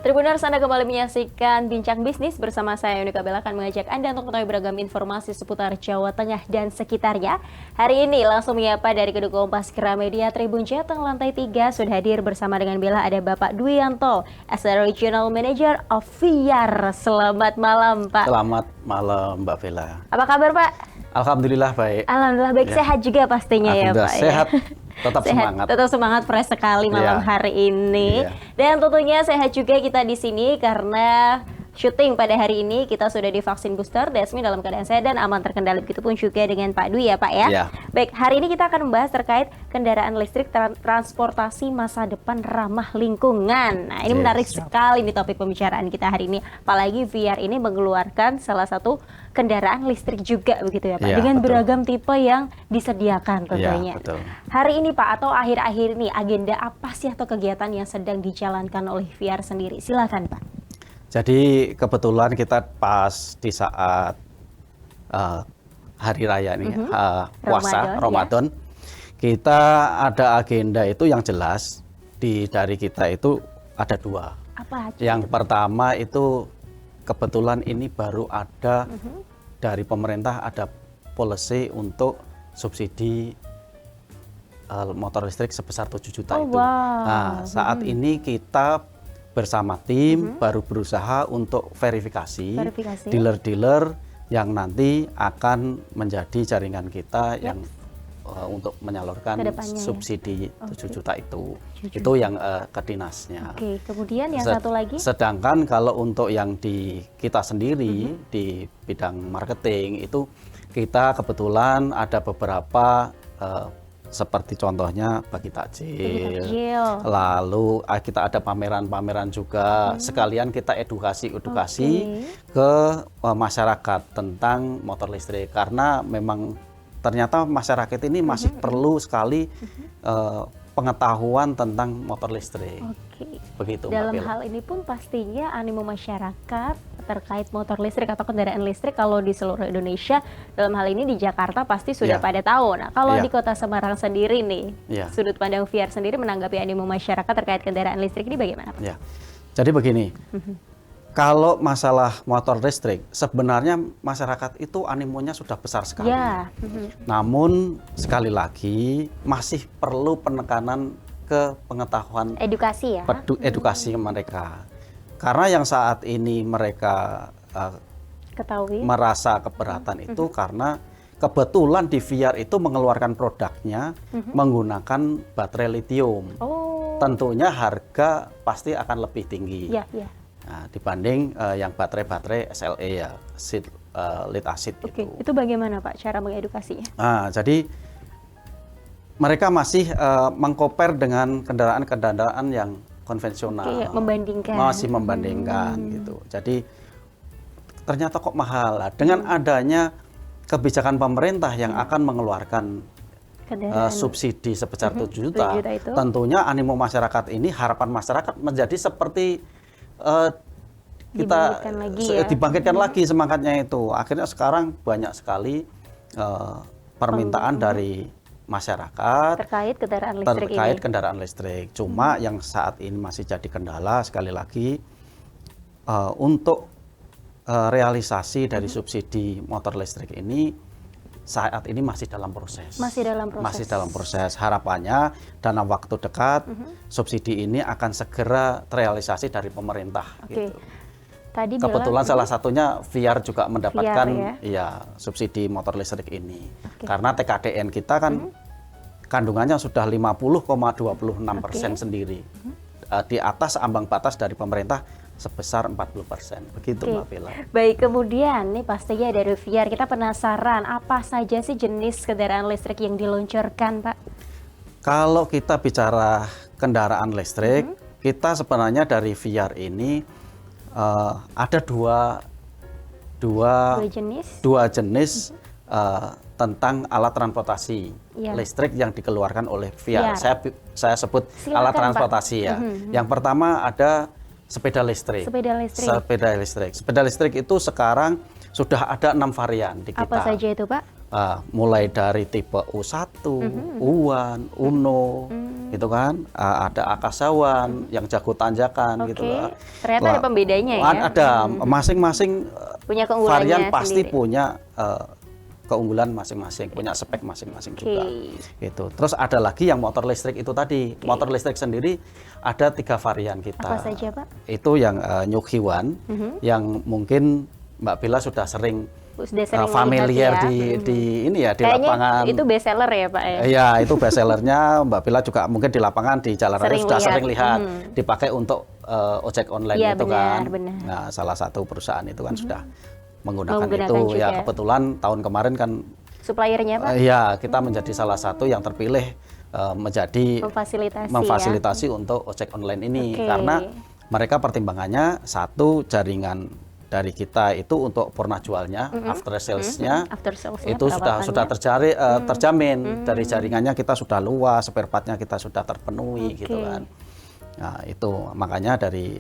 Tribuners, Anda kembali menyaksikan Bincang Bisnis bersama saya Yunika Bella akan mengajak Anda untuk mengetahui beragam informasi seputar Jawa Tengah dan sekitarnya. Hari ini langsung menyapa dari Gedung Kompas Gramedia Tribun Jateng lantai 3 sudah hadir bersama dengan Bella ada Bapak Dwianto, as the Regional Manager of VR. Selamat malam, Pak. Selamat malam, Mbak Bella. Apa kabar, Pak? Alhamdulillah baik. Alhamdulillah baik, Ya. Sehat juga pastinya ya, Pak. Sehat, Ya. tetap semangat. Tetap semangat, fresh sekali malam hari ini. Dan tentunya sehat juga kita di sini karena syuting pada hari ini kita sudah divaksin booster, Desmi dalam keadaan sehat dan aman terkendali. Begitupun juga dengan Pak Dwi ya, Pak ya. Ya. Baik, hari ini kita akan membahas terkait kendaraan listrik transportasi masa depan ramah lingkungan. Nah, ini menarik sekali nih topik pembicaraan kita hari ini. Apalagi VR ini mengeluarkan salah satu kendaraan listrik juga begitu ya, Pak. Ya, dengan betul. beragam tipe yang disediakan tentunya. Ya, betul. Hari ini Pak atau akhir-akhir ini agenda apa sih atau kegiatan yang sedang dijalankan oleh VR sendiri? Silakan, Pak. Jadi kebetulan kita pas di saat hari raya nih, puasa Ramadan, kita ada agenda itu yang jelas dari kita itu ada dua. Apa? Yang pertama itu kebetulan ini baru ada dari pemerintah ada policy untuk subsidi motor listrik sebesar 7 juta itu. Wow. Nah, saat ini kita bersama tim baru berusaha untuk verifikasi dealer-dealer yang nanti akan menjadi jaringan kita yang untuk menyalurkan subsidi 7 juta itu. Itu yang ke dinasnya. Oke, kemudian yang satu lagi? Sedangkan kalau untuk yang di kita sendiri di bidang marketing itu kita kebetulan ada beberapa seperti contohnya bagi takjil. Lalu kita ada pameran-pameran juga. Sekalian kita edukasi ke masyarakat tentang motor listrik karena memang ternyata masyarakat ini masih perlu sekali pengetahuan tentang motor listrik. Begitu. Dalam hal ini pun pastinya animo masyarakat terkait motor listrik atau kendaraan listrik kalau di seluruh Indonesia, dalam hal ini di Jakarta pasti sudah pada tahu. Nah, kalau di Kota Semarang sendiri nih, sudut pandang VR sendiri menanggapi animo masyarakat terkait kendaraan listrik ini bagaimana, Pak? Ya. Jadi begini. Kalau masalah motor listrik, sebenarnya masyarakat itu animonya sudah besar sekali. Namun sekali lagi masih perlu penekanan ke pengetahuan edukasi ya. Edukasi mereka. Karena yang saat ini mereka merasa keberatan itu karena kebetulan di VR itu mengeluarkan produknya menggunakan baterai lithium. Tentunya harga pasti akan lebih tinggi. Nah, dibanding yang baterai SLE ya, lead acid itu. Itu bagaimana Pak cara mengedukasinya? Nah, jadi mereka masih mengkompar dengan kendaraan-kendaraan yang konvensional. Masih membandingkan gitu. Jadi ternyata kok mahal. Dengan adanya kebijakan pemerintah yang akan mengeluarkan subsidi sebesar 7 juta, tentunya animo masyarakat ini, harapan masyarakat menjadi seperti kita dibangkitkan lagi semangatnya itu. Akhirnya sekarang banyak sekali permintaan dari masyarakat terkait kendaraan listrik. Cuma yang saat ini masih jadi kendala sekali lagi untuk realisasi dari subsidi motor listrik ini saat ini masih dalam proses. Masih dalam proses. Harapannya dalam waktu dekat subsidi ini akan segera terrealisasi dari pemerintah. Gitu. Tadi kebetulan salah satunya VR juga mendapatkan subsidi motor listrik ini. Karena TKDN kita kan kandungannya sudah 50,26% sendiri. Di atas ambang batas dari pemerintah sebesar 40%. Begitu Mbak Bella. Baik, kemudian nih pastinya dari VR kita penasaran apa saja sih jenis kendaraan listrik yang diluncurkan, Pak? Kalau kita bicara kendaraan listrik, kita sebenarnya dari VR ini ada dua jenis tentang alat transportasi listrik yang dikeluarkan oleh VR. Saya sebut alat transportasi ya. Yang pertama ada sepeda listrik. Sepeda listrik itu sekarang sudah ada 6 varian di kita. Apa saja itu, Pak? mulai dari tipe U1, U1, Uno, gitu kan, ada Akasawan yang jago tanjakan, gitu lah. Ternyata ada pembedanya ya. Ada masing-masing punya keunggulannya varian pasti sendiri. punya keunggulan masing-masing, punya spek masing-masing juga. Itu. Terus ada lagi yang motor listrik itu tadi. Motor listrik sendiri ada 3 varian kita. Apa saja, Pak? Itu yang New Hiwan, yang mungkin Mbak Bella sudah sering familiar ya. di ini ya, di kayaknya lapangan. itu best seller ya, Pak ya? Iya, itu best sellernya. Mbak Bella juga mungkin di lapangan, di jalan raya sudah sering lihat. Dipakai untuk ojek online ya, itu benar, kan. Benar. Nah, salah satu perusahaan itu kan sudah menggunakan itu. juga. Ya, kebetulan tahun kemarin kan suppliernya, Pak? Iya, kita menjadi salah satu yang terpilih menjadi memfasilitasi untuk ojek online ini. Karena mereka pertimbangannya satu, jaringan dari kita itu untuk purna jualnya, after sales-nya itu sudah terjamin. Dari jaringannya kita sudah luas, spare part-nya kita sudah terpenuhi gitu kan. Nah, itu makanya dari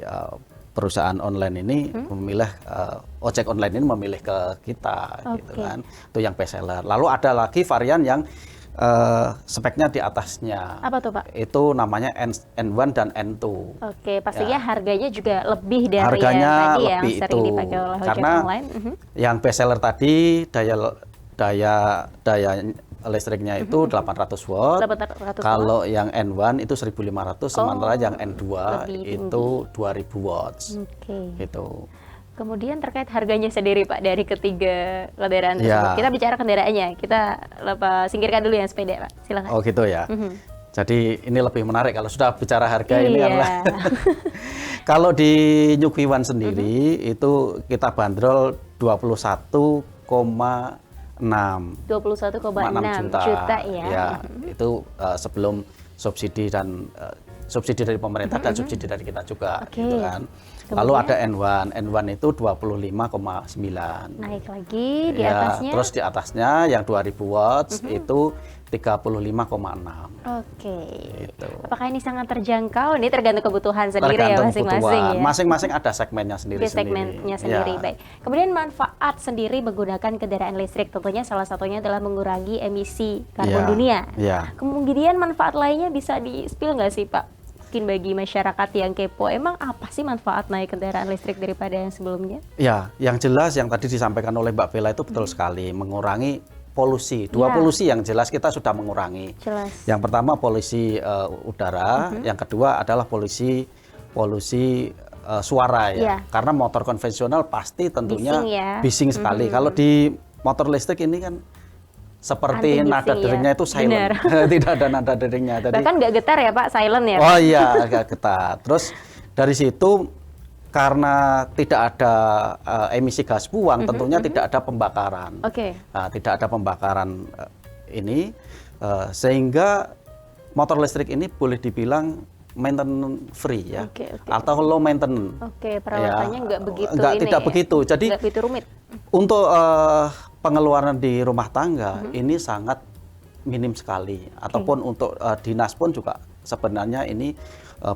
perusahaan online ini memilih ojek online ini memilih ke kita gitu kan. Itu yang best seller. Lalu ada lagi varian yang speknya di atasnya. Apa tuh, Pak? Itu namanya N1 dan N2. Oke, pastinya harganya juga lebih dari harganya yang tadi lebih yang sering dipakai oleh ojek karena online. Yang best seller tadi daya listriknya itu 800 watt. 800 Kalau yang N1 itu 1500, sementara yang N2 itu 2000 watts. Gitu. Kemudian terkait harganya sendiri, Pak, dari ketiga kendaraan tersebut. Kita bicara kendaraannya, kita singkirkan dulu yang sepeda, Pak. Silakan. Oh gitu ya. Jadi ini lebih menarik kalau sudah bicara harga ini karena kalau di New Hiwan sendiri itu kita bandrol 21,6 juta ya. Ya, itu sebelum subsidi dan subsidi dari pemerintah dan subsidi dari kita juga gitu kan. Lalu ada N1 itu 25,9. Naik lagi di atasnya. Terus di atasnya yang 2000 watts itu 35,6. Gitu. Apakah ini sangat terjangkau? Ini tergantung kebutuhan sendiri ya masing-masing ya. Masing-masing ada segmennya sendiri. Segmennya sendiri, baik. Kemudian manfaat sendiri menggunakan kendaraan listrik tentunya salah satunya adalah mengurangi emisi karbon dunia. Kemudian manfaat lainnya bisa di-spill nggak sih, Pak? Mungkin bagi masyarakat yang kepo, emang apa sih manfaat naik kendaraan listrik daripada yang sebelumnya? Ya, yang jelas yang tadi disampaikan oleh Mbak Bella itu betul sekali, mengurangi polusi. Dua polusi yang jelas kita sudah mengurangi. Yang pertama polusi udara, yang kedua adalah polusi suara ya. Karena motor konvensional pasti tentunya bising sekali. Kalau di motor listrik ini kan seperti nada deringnya itu silent, tidak ada nada deringnya. Bahkan nggak getar ya, Pak, silent ya? Oh iya, agak getar. Terus dari situ karena tidak ada emisi gas buang, tentunya tidak ada pembakaran. Nah, tidak ada pembakaran ini, sehingga motor listrik ini boleh dibilang maintenance free ya, atau low maintenance. Perawatannya nggak begitu tidak begitu. Jadi nggak begitu rumit. Untuk pengeluaran di rumah tangga ini sangat minim sekali, ataupun untuk dinas pun juga sebenarnya ini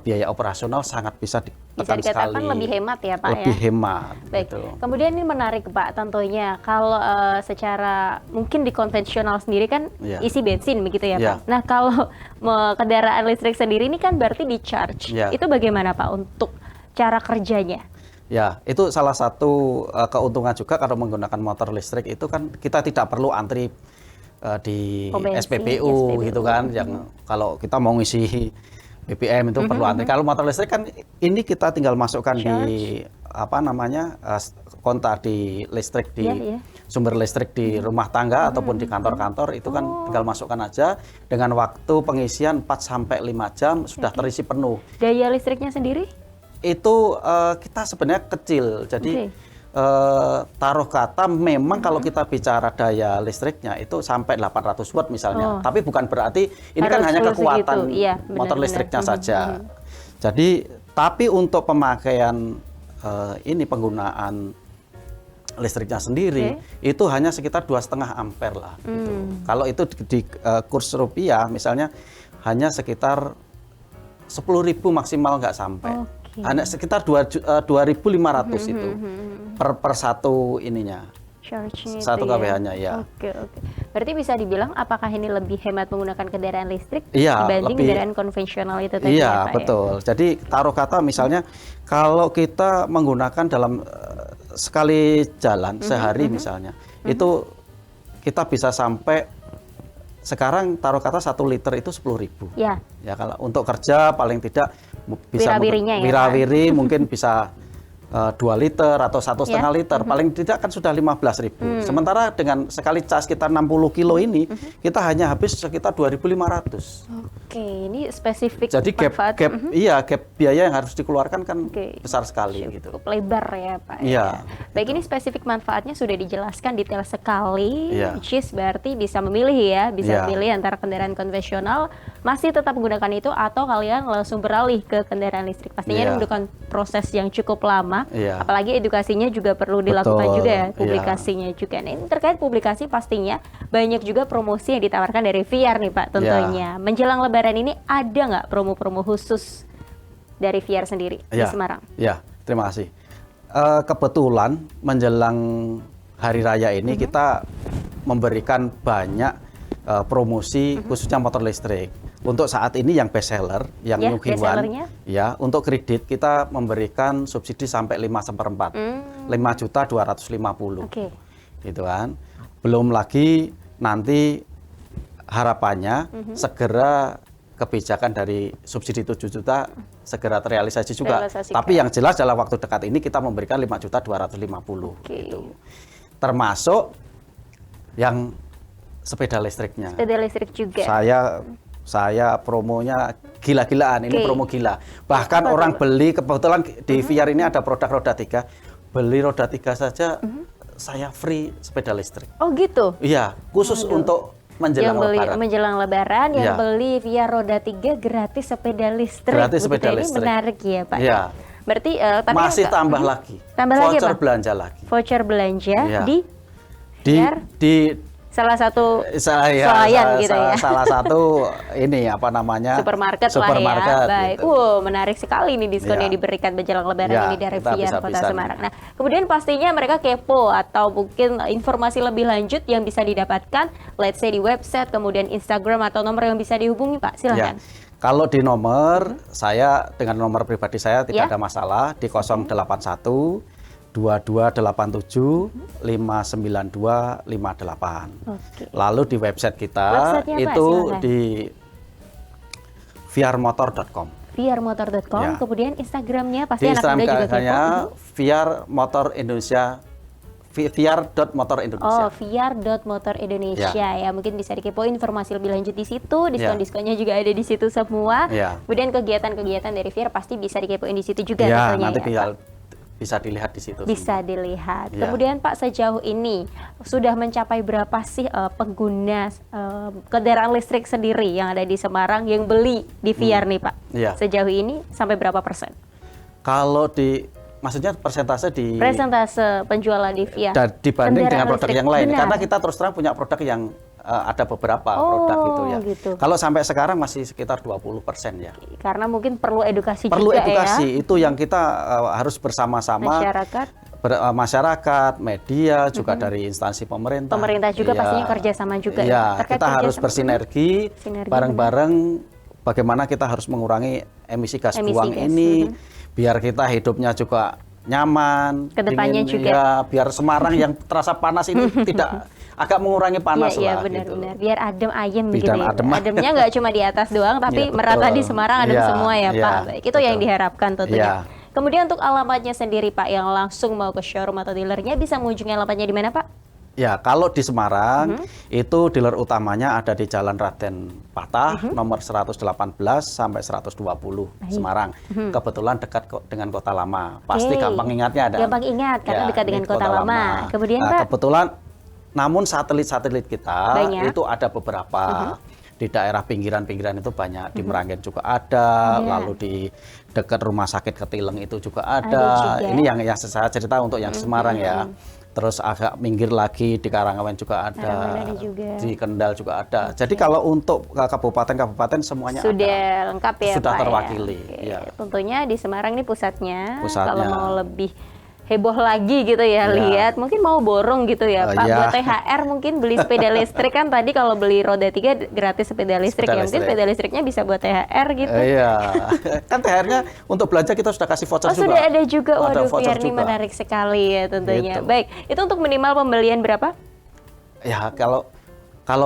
biaya operasional sangat bisa ditekan sekali. Lebih hemat ya, Pak. Lebih hemat. Baik. Gitu. Kemudian ini menarik, Pak, tentunya kalau secara mungkin di konvensional sendiri kan isi bensin begitu ya, Pak. Nah, kalau kendaraan listrik sendiri ini kan berarti di charge. Itu bagaimana, Pak, untuk cara kerjanya? Ya, itu salah satu keuntungan juga kalau menggunakan motor listrik itu kan kita tidak perlu antri di SPBU gitu kan. Yang kalau kita mau ngisi BBM itu perlu antri. Kalau motor listrik kan ini kita tinggal masukkan di kontak di listrik di sumber listrik di rumah tangga ataupun di kantor-kantor itu kan tinggal masukkan aja, dengan waktu pengisian 4 sampai 5 jam sudah terisi penuh. Daya listriknya sendiri? Itu kita sebenarnya kecil, jadi taruh kata memang kalau kita bicara daya listriknya itu sampai 800 watt misalnya, tapi bukan berarti ini kan hanya kekuatan motor listriknya saja. Jadi tapi untuk pemakaian ini penggunaan listriknya sendiri itu hanya sekitar 2,5 ampere lah gitu. Kalau itu di kurs rupiah misalnya hanya sekitar 10.000 maksimal, nggak sampai. Hanya sekitar 2.500 itu per satu ininya. Satu kWh-nya ya. Berarti bisa dibilang apakah ini lebih hemat menggunakan kendaraan listrik Iya, dibanding lebih. kendaraan konvensional itu tadi ya, Iya, Pak, ya? betul. Jadi taruh kata misalnya kalau kita menggunakan dalam sekali jalan sehari misalnya, itu kita bisa sampai sekarang taruh kata 1 liter itu 10.000. Ya, Ya kalau untuk kerja paling tidak bisa Wirawirinya ya, Pak. wirawiri mungkin bisa 2 liter atau 1,5 Ya. liter, paling tidak kan sudah 15.000. Sementara dengan sekali cas kita 60 kilo ini, kita hanya habis sekitar 2.500. Oke, ini spesifik Jadi manfaat. iya gap biaya yang harus dikeluarkan kan Oke. besar sekali gitu. Cukup lebar ya, Pak. Iya, ya. Baik, ini spesifik manfaatnya sudah dijelaskan detail sekali. Iya. Which is berarti bisa memilih ya, bisa Iya. pilih antara kendaraan konvensional masih tetap menggunakan itu atau kalian langsung beralih ke kendaraan listrik. Pastinya ini Iya. membutuhkan proses yang cukup lama. Iya. Apalagi edukasinya juga perlu dilakukan Betul, juga ya, iya. publikasinya juga. Nah, ini terkait publikasi pastinya banyak juga promosi yang ditawarkan dari VR nih, Pak, tentunya. Menjelang Lebaran ini ada nggak promo-promo khusus dari VR sendiri di Iya. Semarang? Ya, terima kasih. Kebetulan menjelang Hari Raya ini kita memberikan banyak promosi khususnya motor listrik. Untuk saat ini yang best seller, yang Ya, New best Hwan, sellernya? ya untuk kredit kita memberikan subsidi sampai 5/4, 5.250.000. Oke. Gitu kan. Belum lagi nanti harapannya segera kebijakan dari subsidi 7 juta segera terrealisasi juga. Terrealisasikan. Tapi yang jelas dalam waktu dekat ini kita memberikan 5.250.000 Oke. gitu. Termasuk yang sepeda listriknya. Sepeda listrik juga. Saya promonya gila-gilaan, ini Oke. promo gila. Bahkan Apa orang tuh, Pak? beli, kebetulan di VR ini ada produk roda 3, beli roda 3 saja saya free sepeda listrik. Oh gitu. Iya, khusus untuk Yang menjelang beli Lebaran. menjelang Lebaran, yang Iya. beli via roda 3 gratis sepeda listrik. Gratis Begitu, sepeda ini listrik. menarik ya, Pak. Iya. Berarti tapi Masih yang- tambah lagi. Tambah lagi voucher apa? belanja lagi. Voucher belanja Iya. di Di VR? salah satu swalayan gitu ya. salah satu ini apa namanya? supermarket, supermarket lah ya. Baik. gitu. Menarik sekali nih diskon Iya. yang diberikan menjelang Lebaran Iya, ini dari kita VR Kota bisa-bisa Semarang. nih. Nah, kemudian pastinya mereka kepo atau mungkin informasi lebih lanjut yang bisa didapatkan, let's say di website, kemudian Instagram atau nomor yang bisa dihubungi, Pak. Ya. Silahkan. Kalau di nomor saya dengan nomor pribadi saya Ya. tidak ada masalah di 081 2287 59258. Oke. Lalu di website kita Websitenya apa? itu Silakan. di vrmotor.com. vrmotor.com, Ya. kemudian Instagramnya Di pasti anak Instagram muda juga kepo. hanya VR Motor Indonesia, VR.motor Indonesia. Oh, VR.motor Indonesia ya. Mungkin bisa dikepo informasi lebih lanjut di situ. Diskon-diskonnya juga ada di situ semua. Ya. Kemudian kegiatan-kegiatan dari VR pasti bisa dikepoin di situ juga Ya, tentunya nanti ya, Pak. bisa dilihat di situ. Bisa semua. dilihat. Ya. Kemudian Pak, sejauh ini sudah mencapai berapa sih pengguna kendaraan listrik sendiri yang ada di Semarang yang beli di VR nih, Pak? Iya. Sejauh ini sampai berapa persen? Kalau maksudnya persentase di Persentase penjualan di VR dibanding dengan kendaraan produk listrik. yang lain. Benar. Karena kita terus terang punya produk yang ada beberapa Oh, produk gitu ya. gitu. Kalau sampai sekarang masih sekitar 20% ya. Karena mungkin perlu edukasi Perlu juga edukasi, ya. itu yang kita harus bersama-sama Masyarakat. masyarakat, media, juga dari instansi pemerintah. Pemerintah juga Iya. pastinya kerjasama juga ya. Iya, Terkait kita harus kerjasama. bersinergi Sinergi, bareng-bareng bagaimana kita harus mengurangi emisi gas Emisi buang gas, ini biar kita hidupnya juga nyaman. Kedepannya dingin, juga. ya, biar Semarang yang terasa panas ini tidak agak mengurangi panas Iya, lah benar-benar. gitu. Biar adem ayem Biar gitu ya. adem. Ademnya nggak cuma di atas doang, tapi Iya, merata betul. di Semarang adem Iya, semua ya, iya, Pak. Baik, itu yang betul. diharapkan tentunya. Iya. Kemudian untuk alamatnya sendiri, Pak, yang langsung mau ke showroom atau dealernya bisa mengunjungi alamatnya di mana, Pak? Ya, kalau di Semarang itu dealer utamanya ada di Jalan Raden Patah nomor 118 sampai 120 Semarang. Kebetulan dekat dengan Kota Lama. Pasti Oke. gampang ingatnya ada. Gampang ingat, karena dekat dengan ini Kota Lama. Kemudian, Nah, Pak? kebetulan namun satelit-satelit kita Banyak. itu ada beberapa. Di daerah pinggiran-pinggiran itu banyak, di Meranggen juga ada, Ada. lalu di dekat rumah sakit Ketileng itu juga Ada ada. juga. Ini yang saya cerita untuk yang Semarang ya. Terus agak minggir lagi di Karangawen juga ada, Karangawen ada juga. di Kendal juga ada. Jadi kalau untuk kabupaten-kabupaten semuanya Sudah ada. lengkap ya, Sudah Pak, terwakili, ya? Oke. iya. Tentunya di Semarang ini pusatnya. Pusatnya. Kalau mau lebih heboh lagi gitu ya, Ya. lihat mungkin mau borong gitu ya Pak, Iya. buat THR mungkin beli sepeda listrik kan tadi kalau beli roda 3 gratis sepeda listrik Sepeda ya, mungkin listrik. sepeda listriknya bisa buat THR gitu. Iya, kan THR-nya untuk belanja kita sudah kasih voucher Oh juga. sudah ada juga, Ada waduh voucher Fiar ini juga. menarik sekali ya tentunya. Gitu. Baik, itu untuk minimal pembelian berapa? Ya kalau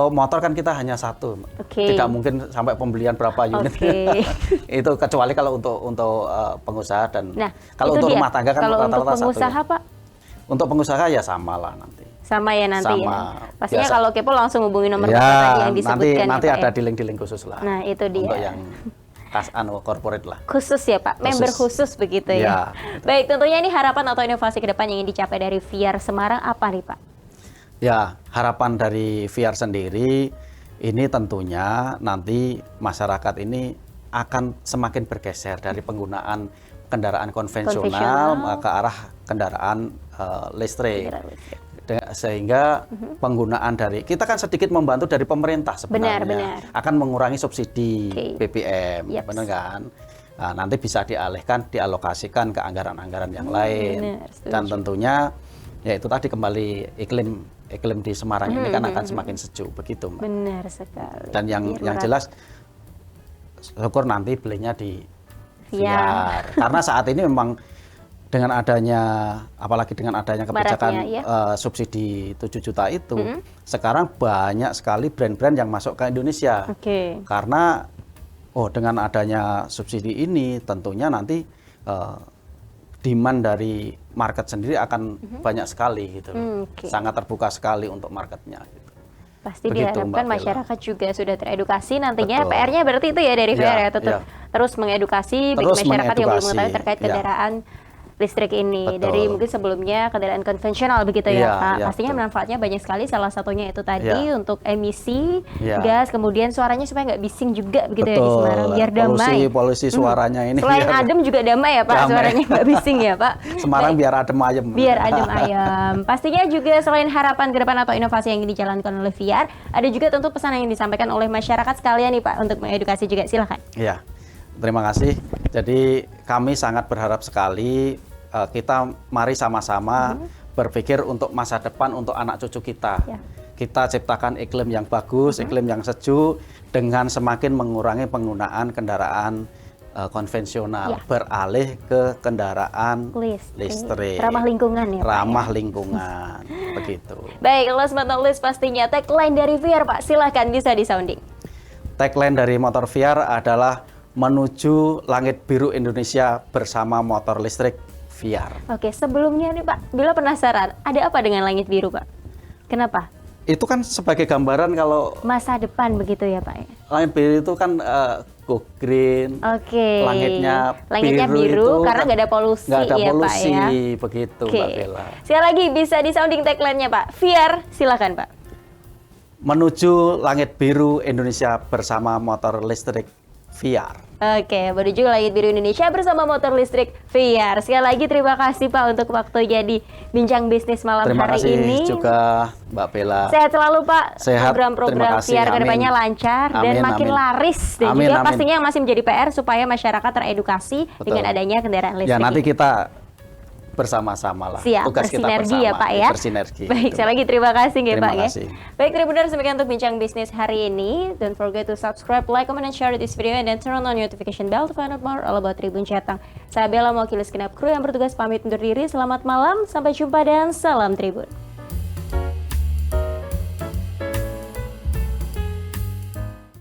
motor kan kita hanya satu, Oke. tidak mungkin sampai pembelian berapa unit. Oke. Itu kecuali kalau untuk pengusaha dan Nah, kalau itu untuk dia. rumah tangga kan kalau untuk rata-rata satu. pengusaha Ya. Pak, Untuk pengusaha ya sama lah nanti. sama ya nanti Sama. ya. Pastinya Biasa. kalau kepo langsung hubungi nomor Ya, telepon tadi yang disebutkan nanti ya, Pak, ada ya. di link khusus lah. Nah, itu dia. Untuk yang corporate lah. Khusus ya Pak, member khusus begitu ya. Ya, betul. Baik, tentunya ini harapan atau inovasi ke depan yang ingin dicapai dari Fiar Semarang apa nih Pak? Ya, harapan dari VR sendiri ini tentunya nanti masyarakat ini akan semakin bergeser dari penggunaan kendaraan konvensional ke arah kendaraan listrik. Kendaraan listrik. Sehingga penggunaan dari kita kan sedikit membantu dari pemerintah sebenarnya Benar. akan mengurangi subsidi Oke. BBM, Yaps. benar kan? Nah, nanti bisa dialokasikan ke anggaran-anggaran yang lain. benar, setuju. Dan tentunya ya itu tadi kembali iklim di Semarang ini kan akan semakin sejuk begitu, Mbak. Benar sekali. Dan yang Biar jelas syukur nanti belinya di VR. VR. Karena saat ini memang dengan adanya apalagi dengan adanya kebijakan Maraknya, ya. Subsidi 7 juta itu, sekarang banyak sekali brand-brand yang masuk ke Indonesia. Oke. Karena dengan adanya subsidi ini tentunya nanti demand dari market sendiri akan banyak sekali gitu loh. Oke. Sangat terbuka sekali untuk marketnya gitu. Pasti Begitu, diharapkan Mbak Bella. masyarakat juga sudah teredukasi nantinya. Betul. PR-nya berarti itu ya dari Iya, VR ya, tetap iya. terus mengedukasi bagi Terus masyarakat yang belum mengedukasi, mengetahui terkait iya. kendaraan listrik ini. Betul. Dari mungkin sebelumnya kendaraan konvensional begitu ya Iya, Pak. iya, Pastinya betul. manfaatnya banyak sekali, salah satunya itu tadi Iya. untuk emisi Iya. gas, kemudian suaranya supaya nggak bising juga begitu ya di Semarang, biar damai. Polusi suaranya ini Selain biar adem juga damai ya Pak, Damai. suaranya nggak bising ya Pak. Semarang Baik. biar adem ayem. Biar adem ayam. Pastinya juga selain harapan ke depan atau inovasi yang ingin dijalankan oleh VR, ada juga tentu pesan yang disampaikan oleh masyarakat sekalian nih Pak untuk mengedukasi juga. Silahkan. Iya, terima kasih. Jadi kami sangat berharap sekali kita mari sama-sama berpikir untuk masa depan untuk anak cucu kita. Ya. Kita ciptakan iklim yang bagus, iklim yang sejuk dengan semakin mengurangi penggunaan kendaraan konvensional, Ya. beralih ke kendaraan listrik. Ramah lingkungan ya Pak. Ramah ya? lingkungan, begitu. Baik, last but not least pastinya tagline dari VR Pak, silahkan bisa disounding. Tagline dari Motor VR adalah menuju langit biru Indonesia bersama motor listrik VR. Oke, sebelumnya nih Pak, bila penasaran, ada apa dengan langit biru Pak? Kenapa? Itu kan sebagai gambaran kalau Masa depan begitu ya Pak ya? langit biru itu kan go green, Oke. langitnya biru itu karena kan nggak ada polusi nggak ada ya polusi, Pak ya? begitu Oke. Mbak Bella. Sekali lagi bisa disounding tagline-nya Pak. VR, silakan Pak. Menuju langit biru Indonesia bersama motor listrik VR. Oke, menuju langit biru Indonesia bersama motor listrik VR. Sekali lagi terima kasih Pak untuk waktunya di Bincang Bisnis malam Terima hari kasih ini. juga Mbak Bella. Sehat selalu Pak. Sehat, Program-program terima kasih. VR kedepannya Amin. lancar dan Amin, makin amin. laris. Dan Amin, juga amin. pastinya yang masih menjadi PR supaya masyarakat teredukasi Betul. dengan adanya kendaraan listrik. Ya nanti ini. kita bersama-sama lah. Siap, Tugas kita bersinergi ya bersama, Pak ya. Bersinergi. Baik, gitu. sekali lagi terima kasih ya Terima Pak ya. kasih. Baik, Tribuners, demikian untuk Bincang Bisnis hari ini. Don't forget to subscribe, like, comment, and share this video, and then turn on notification bell to find out more all about Tribun Jateng. Saya Bella, mewakili segenap kru yang bertugas pamit undur diri. Selamat malam, sampai jumpa dan salam Tribun.